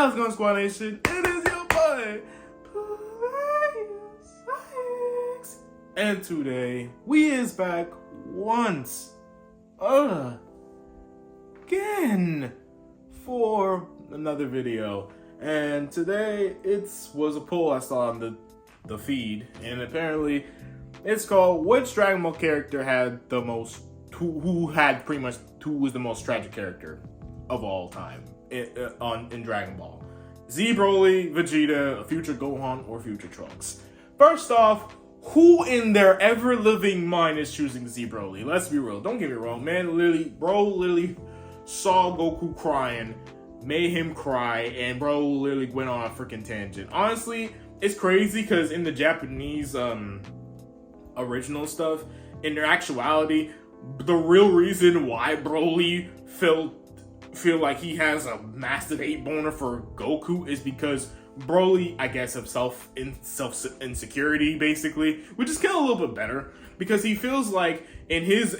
how's it going, Squad Nation? It is your boy, Players. And today, we is back once again for another video. And today, it was a poll I saw on the feed, and apparently, it's called which Dragon Ball character had the most, who was the most tragic character of all time in Dragon Ball. Z Broly, Vegeta, Future Gohan, or Future Trunks. First off, who in their ever-living mind is choosing Z Broly? Let's be real. Don't get me wrong, man. Bro literally saw Goku crying, made him cry, and bro literally went on a freaking tangent. Honestly, it's crazy because in the Japanese original stuff, in their actuality, the real reason why Broly feel like he has a massive hate boner for Goku is because Broly, I guess, of self insecurity, basically, which is kind of a little bit better because he feels like in his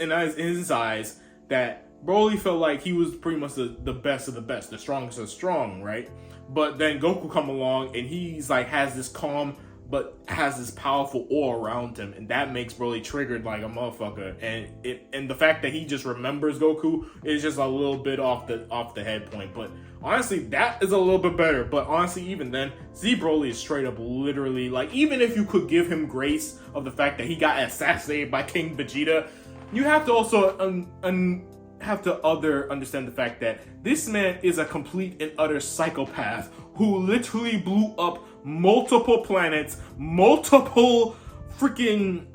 eyes that Broly felt like he was pretty much the best of the best, the strongest of strong, right? But then Goku come along and he's like has this calm but has this powerful aura around him, and that makes Broly triggered like a motherfucker. And the fact that he just remembers Goku is just a little bit off the head point. But honestly, that is a little bit better. But honestly, even then, Z Broly is straight up literally like, even if you could give him grace of the fact that he got assassinated by King Vegeta, you have to also understand the fact that this man is a complete and utter psychopath who literally blew up multiple planets, multiple freaking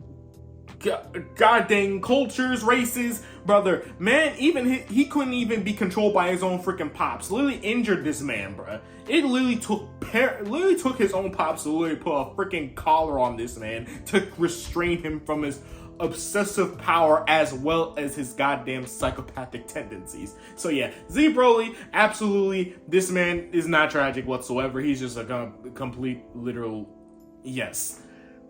goddamn cultures, races, brother. Man, even he couldn't even be controlled by his own freaking pops. Literally injured this man, bruh. It literally took his own pops to literally put a freaking collar on this man to restrain him from his obsessive power as well as his goddamn psychopathic tendencies. So yeah, Z Broly, absolutely, this man is not tragic whatsoever. He's just a complete literal yes.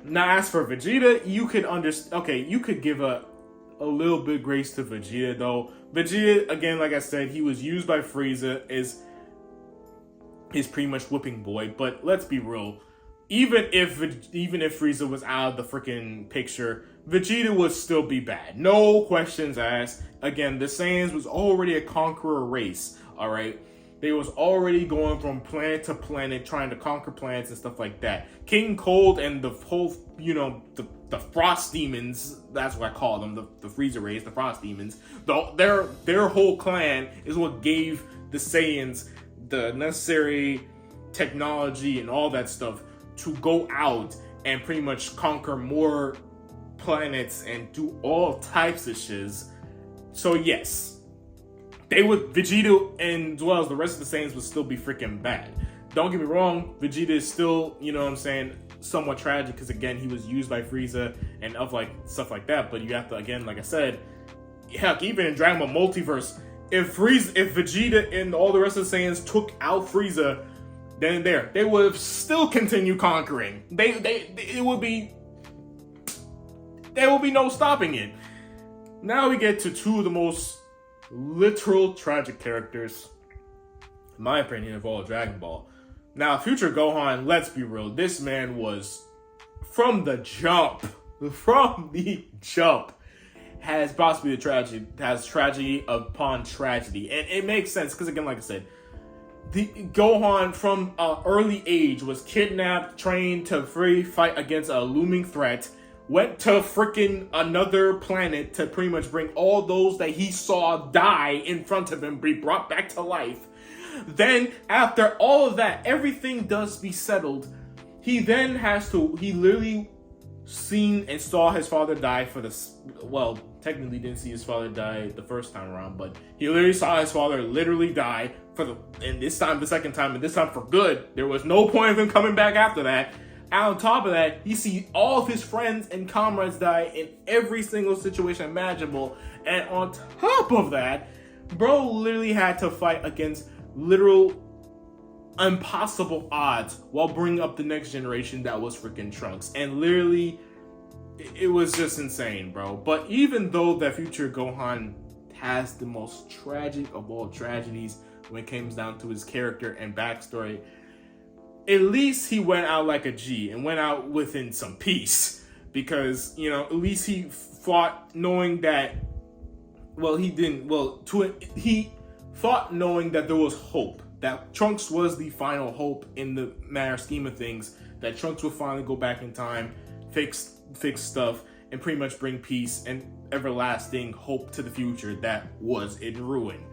Now as for Vegeta, you could you could give a little bit grace to Vegeta though. Vegeta, again, like I said, he was used by Frieza as his pretty much whipping boy, but let's be real. Even if Frieza was out of the freaking picture, Vegeta would still be bad. No questions asked. Again, the Saiyans was already a conqueror race, alright? They was already going from planet to planet, trying to conquer planets and stuff like that. King Cold and the whole, the Frost Demons, that's what I call them, the Frieza race, the Frost Demons. Their whole clan is what gave the Saiyans the necessary technology and all that stuff to go out and pretty much conquer more planets and do all types of shiz. So yes, Vegeta and as well as the rest of the Saiyans would still be freaking bad. Don't get me wrong, Vegeta is still, somewhat tragic because again, he was used by Frieza and stuff like that. But you have to, again, like I said, heck, even in Dragon Ball Multiverse, if Vegeta and all the rest of the Saiyans took out Frieza, then and there, they would have still continued conquering. There would be no stopping it. Now we get to two of the most literal tragic characters, in my opinion, of all Dragon Ball. Now, Future Gohan, let's be real, this man was, from the jump, has possibly tragedy upon tragedy. And it makes sense, because again, like I said, the Gohan from early age was kidnapped, trained to fight against a looming threat, went to freaking another planet to pretty much bring all those that he saw die in front of him be brought back to life. Then, after all of that, everything does be settled. He literally seen and saw his father die technically didn't see his father die the first time around, but he literally saw his father literally die the second time, and this time for good. There was no point of him coming back after that. And on top of that, he see all of his friends and comrades die in every single situation imaginable. And on top of that, bro literally had to fight against literal impossible odds while bringing up the next generation that was freaking Trunks. And literally, it was just insane, bro. But even though that Future Gohan has the most tragic of all tragedies, when it comes down to his character and backstory. At least he went out like a G and went out within some peace, because, you know, at least he fought knowing that, well, he fought knowing that there was hope, that Trunks was the final hope in the matter scheme of things, that Trunks would finally go back in time, fix stuff, and pretty much bring peace and everlasting hope to the future that was in ruin.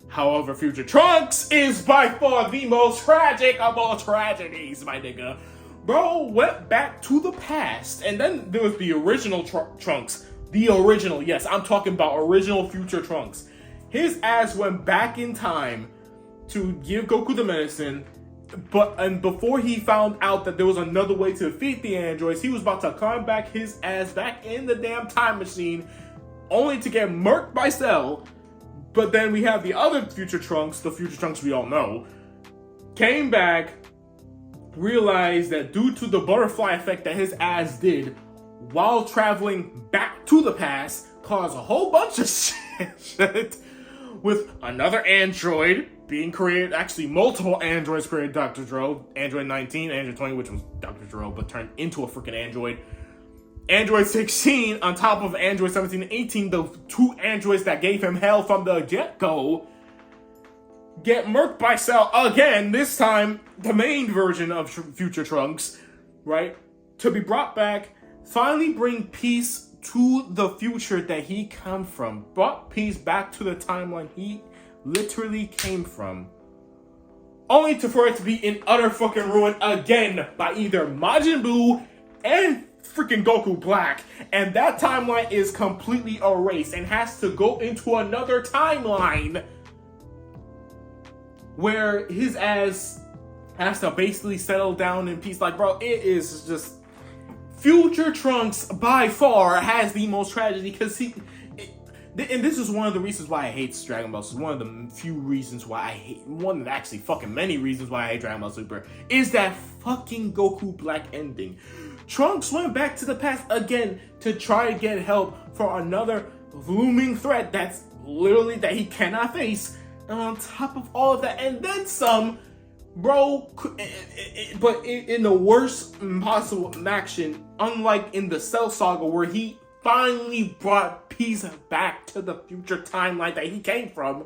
However, Future Trunks is by far the most tragic of all tragedies, my nigga. Bro went back to the past, and then there was the original Trunks. The original, yes, I'm talking about original Future Trunks. His ass went back in time to give Goku the medicine, and before he found out that there was another way to defeat the androids, he was about to climb back his ass back in the damn time machine, only to get murked by Cell. But then we have the other Future Trunks, the Future Trunks we all know, came back, realized that due to the butterfly effect that his ass did while traveling back to the past, caused a whole bunch of shit with another android being created, actually multiple androids created Dr. Gero, Android 19, Android 20, which was Dr. Gero, but turned into a freaking android. Android 16 on top of Android 17 and 18, the two androids that gave him hell from the get-go, get murked by Cell again, this time the main version of Future Trunks, right? To be brought back, finally bring peace to the future that he come from. Brought peace back to the timeline he literally came from. Only for it to be in utter fucking ruin again by either Majin Buu and freaking Goku Black, and that timeline is completely erased and has to go into another timeline where his ass has to basically settle down in peace. Like, bro, it is just Future Trunks by far has the most tragedy, because and this is one of the reasons why I hate Dragon Ball. This is one of the few reasons why I hate, one of the actually fucking many reasons why I hate Dragon Ball Super, is that fucking Goku Black ending. Trunks went back to the past again to try to get help for another looming threat that's literally that he cannot face. And on top of all of that, and then some, bro, but in the worst possible action, unlike in the Cell Saga where he finally brought peace back to the future timeline that he came from,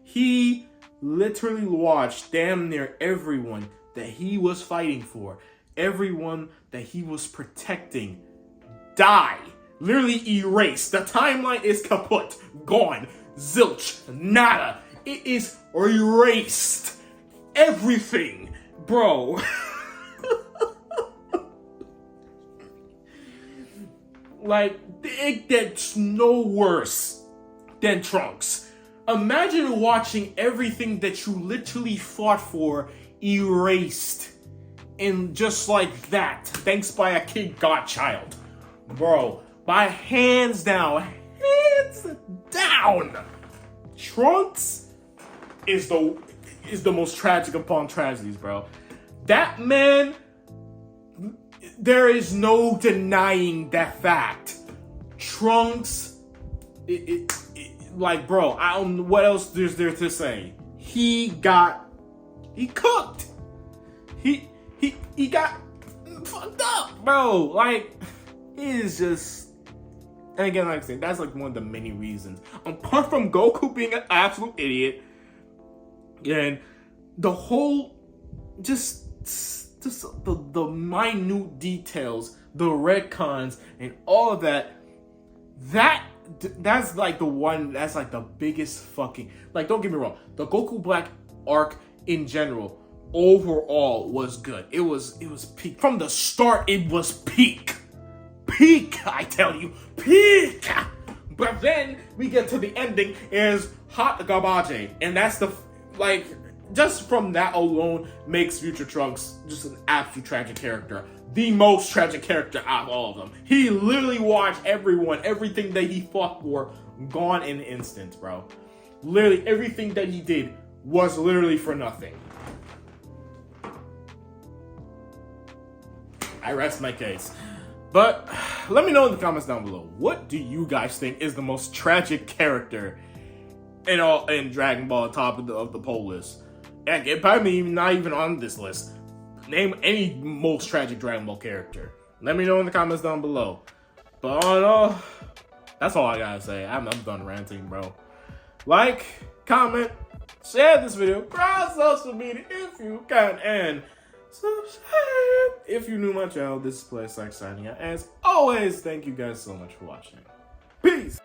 he literally watched damn near everyone that he was fighting for, everyone that he was protecting, die. Literally erased. The timeline is kaput. Gone. Zilch. Nada. It is erased. Everything. Bro. Like, it gets no worse than Trunks. Imagine watching everything that you literally fought for erased. And just like that, thanks by a kid godchild. Bro, by hands down, Trunks is the most tragic upon tragedies, bro. That man, there is no denying that fact. Trunks, like, bro, I don't know what else there's there to say. He cooked. He got fucked up, bro. Like, it is just, and again, like I said, that's like one of the many reasons. Apart from Goku being an absolute idiot, and the whole, just the minute details, the retcons, and all of that, that's like the one, that's like the biggest fucking, like, don't get me wrong, the Goku Black arc in general, overall was good. It was peak. From the start, it was peak. Peak, I tell you. Peak! But then, we get to the ending, is hot garbage. And that's the, like, just from that alone, makes Future Trunks just an absolute tragic character. The most tragic character out of all of them. He literally watched everything that he fought for, gone in an instant, bro. Literally, everything that he did was literally for nothing. I rest my case. But let me know in the comments down below, what do you guys think is the most tragic character in Dragon Ball top of the poll list. Heck, it probably even not even on this list. Name any most tragic Dragon Ball character. Let me know in the comments down below. But all in all, that's all I gotta say. I'm done ranting, bro. Like, comment, share this video across social media if you can, and subscribe if you're new to my channel. This is PlayStack signing out. As always, thank you guys so much for watching. Peace!